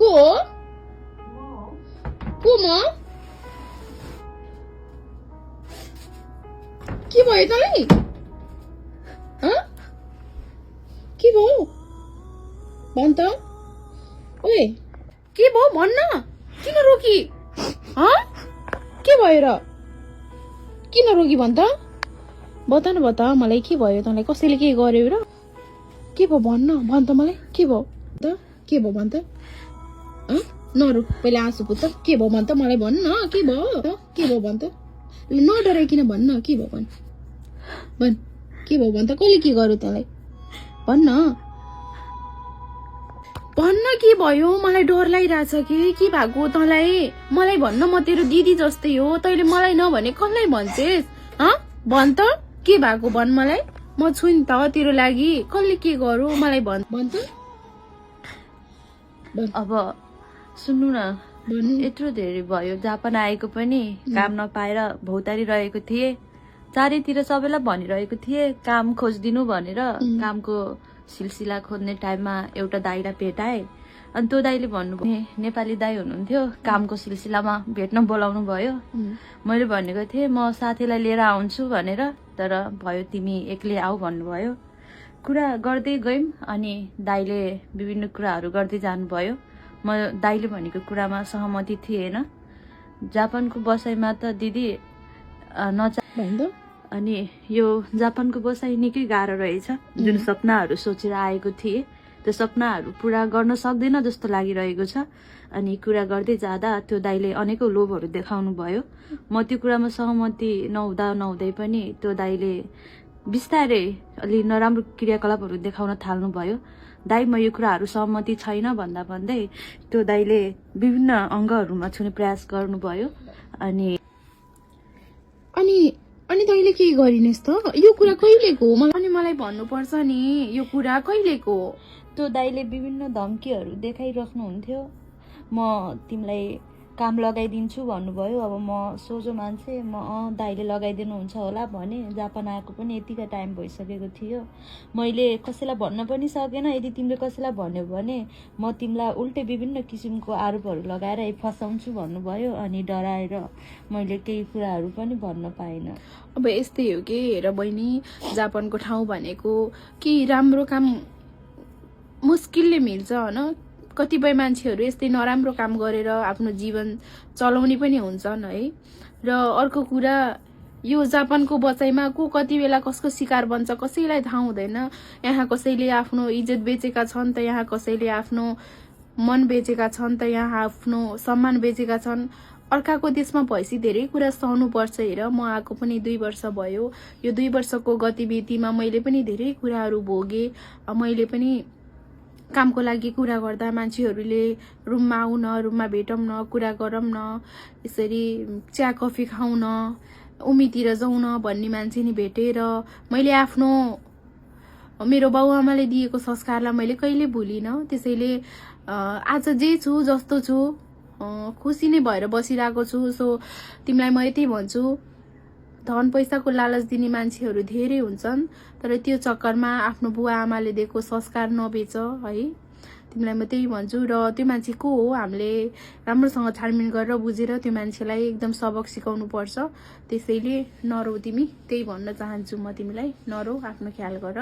को म के भयो तँलाई? के भयो भन् त? ओए के भयो भन्न? किन रोकी? के भयो र? किन रोकी भन् त? बता न बता मलाई, के भयो तँलाई? कसैले के गर्यो र? के भयो भन् त मलाई, के भयो त? के भयो भन् त? नरो, पहिले आँसु पुछ। के भयो भन् त मलाई, भन्न के भयो त? के भयो भन् त? नडराइकिन भन्न, के भयो भन्? के भयो भन् त? कहिले के गर्यो तँलाई? भन्न के भयो? मलाई डर लागिरहेछ कि के भएको तँलाई? मलाई भन्न, म तेरो दिदी जस्तै हो। तैँले मलाई नभने कसलाई भन्छेस? भन् त के भएको भन् मलाई। म छु नि त तेरो लागि। कसले के गर्यो मलाई भन् त। अब सुन्नु न, यत्रो धेरै भयो जापान आएको पनि काम नपाएर भौतारी रहेको थिए। चारैतिर सबैलाई भनिरहेको थिए काम खोजिदिनु भनेर। कामको सिलसिला खोज्ने टाइममा एउटा दाइलाई भेटाए। अनि त्यो दाइले भन्नुभयो, नेपाली दाइ हुनुहुन्थ्यो, कामको सिलसिलामा भेट्न बोलाउनु भयो। मैले भनेको थिएँ म साथीलाई लिएर आउँछु भनेर, तर भयो तिमी एक्लै आऊ भन्नुभयो। कुरा गर्दै गयौँ अनि दाइले विभिन्न कुराहरू गर्दै जानुभयो। म दाइले भनेको कुरामा सहमति थिएन। जापानको बसाइमा त दिदी अनि यो जापानको बसाइ निकै गाह्रो रहेछ। जुन सपनाहरू सोचेर आएको थिएँ त्यो सपनाहरू पुरा गर्न सक्दैन जस्तो लागिरहेको छ। अनि कुरा गर्दै जाँदा त्यो दाइले अनेकौं लोभहरू देखाउनु भयो। म त्यो कुरामा सहमति नहुँदै पनि त्यो दाइले बिस्तारै अलि नराम्रो क्रियाकलापहरू देखाउन थाल्नु भयो। दाइ म यो कुराहरू सहमति छैन भन्दा भन्दै त्यो दाइले विभिन्न अङ्गहरूमा छुने प्रयास गर्नुभयो। अनि तैँले के गरिनेस् त? यो कुरा कहिलेको? मलाई भन्नुपर्छ नि, यो कुरा कहिलेको? त्यो दाइले विभिन्न धम्कीहरू देखाइराख्नुहुन्थ्यो। म तिमीलाई काम लगाइदिन्छु भन्नुभयो। अब म सोझो मान्छे, म दाइले लगाइदिनुहुन्छ होला भने। जापान आएको पनि यतिका टाइम भइसकेको थियो। मैले कसैलाई भन्न पनि सकेन। यदि तिमीले कसैलाई भन्यो भने म तिमीलाई उल्टै विभिन्न किसिमको आरोपहरू लगाएर फसाउँछु भन्नुभयो। अनि डराएर मैले केही कुराहरू पनि भन्न पाइनँ। अब यस्तै हो कि हेर बहिनी, जापानको ठाउँ भनेको कि राम्रो काम मुस्किलले मिल्छ होइन। कतिपय मान्छेहरू यस्तै नराम्रो काम गरेर आफ्नो जीवन चलाउने पनि हुन्छन् है। र अर्को कुरा, यो जापानको बसाइमा को कति बेला कसको शिकार बन्छ कसैलाई थाहा हुँदैन। यहाँ कसैले आफ्नो इज्जत बेचेका छन् त, यहाँ कसैले आफ्नो मन बेचेका छन् त, यहाँ आफ्नो सम्मान बेचेका छन्। अर्काको देशमा भएपछि धेरै कुरा सहनु पर्छ। हेर म आएको पनि 2 वर्ष भयो। यो 2 वर्षको गतिविधिमा मैले पनि धेरै कुराहरू भोगे। मैले पनि कामको लागि कुरा गर्दा मान्छेहरूले रुममा आऊ न, रुममा भेटौँ न, कुरा गरौँ न, यसरी चिया कफी खाऊ न, उमीतिर जाउँ न भन्ने मान्छे नि भेटेर मैले आफ्नो मेरो बाउआमाले दिएको संस्कारलाई मैले कहिले भुलिनँ। त्यसैले आज जे छु जस्तो छु खुसी नै भएर बसिरहेको छु। सो तिमीलाई म यति भन्छु, धन पैसाको लालच दिने मान्छेहरू धेरै हुन्छन्, तर त्यो चक्करमा आफ्नो बुवा आमाले दिएको संस्कार नबेच है। तिमीलाई म त्यही भन्छु। र त्यो मान्छे को हो हामीले राम्रोसँग छानबिन गरेर बुझेर त्यो मान्छेलाई एकदम सबक सिकाउनु पर्छ। त्यसैले नरौ तिमी, त्यही भन्न चाहन्छु म तिमीलाई। नरौ, आफ्नो ख्याल गर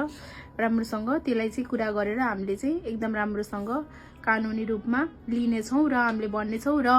राम्रोसँग। त्यसलाई चाहिँ कुरा गरेर हामीले चाहिँ एकदम राम्रोसँग कानुनी रूपमा लिनेछौँ र हामीले भन्नेछौँ। र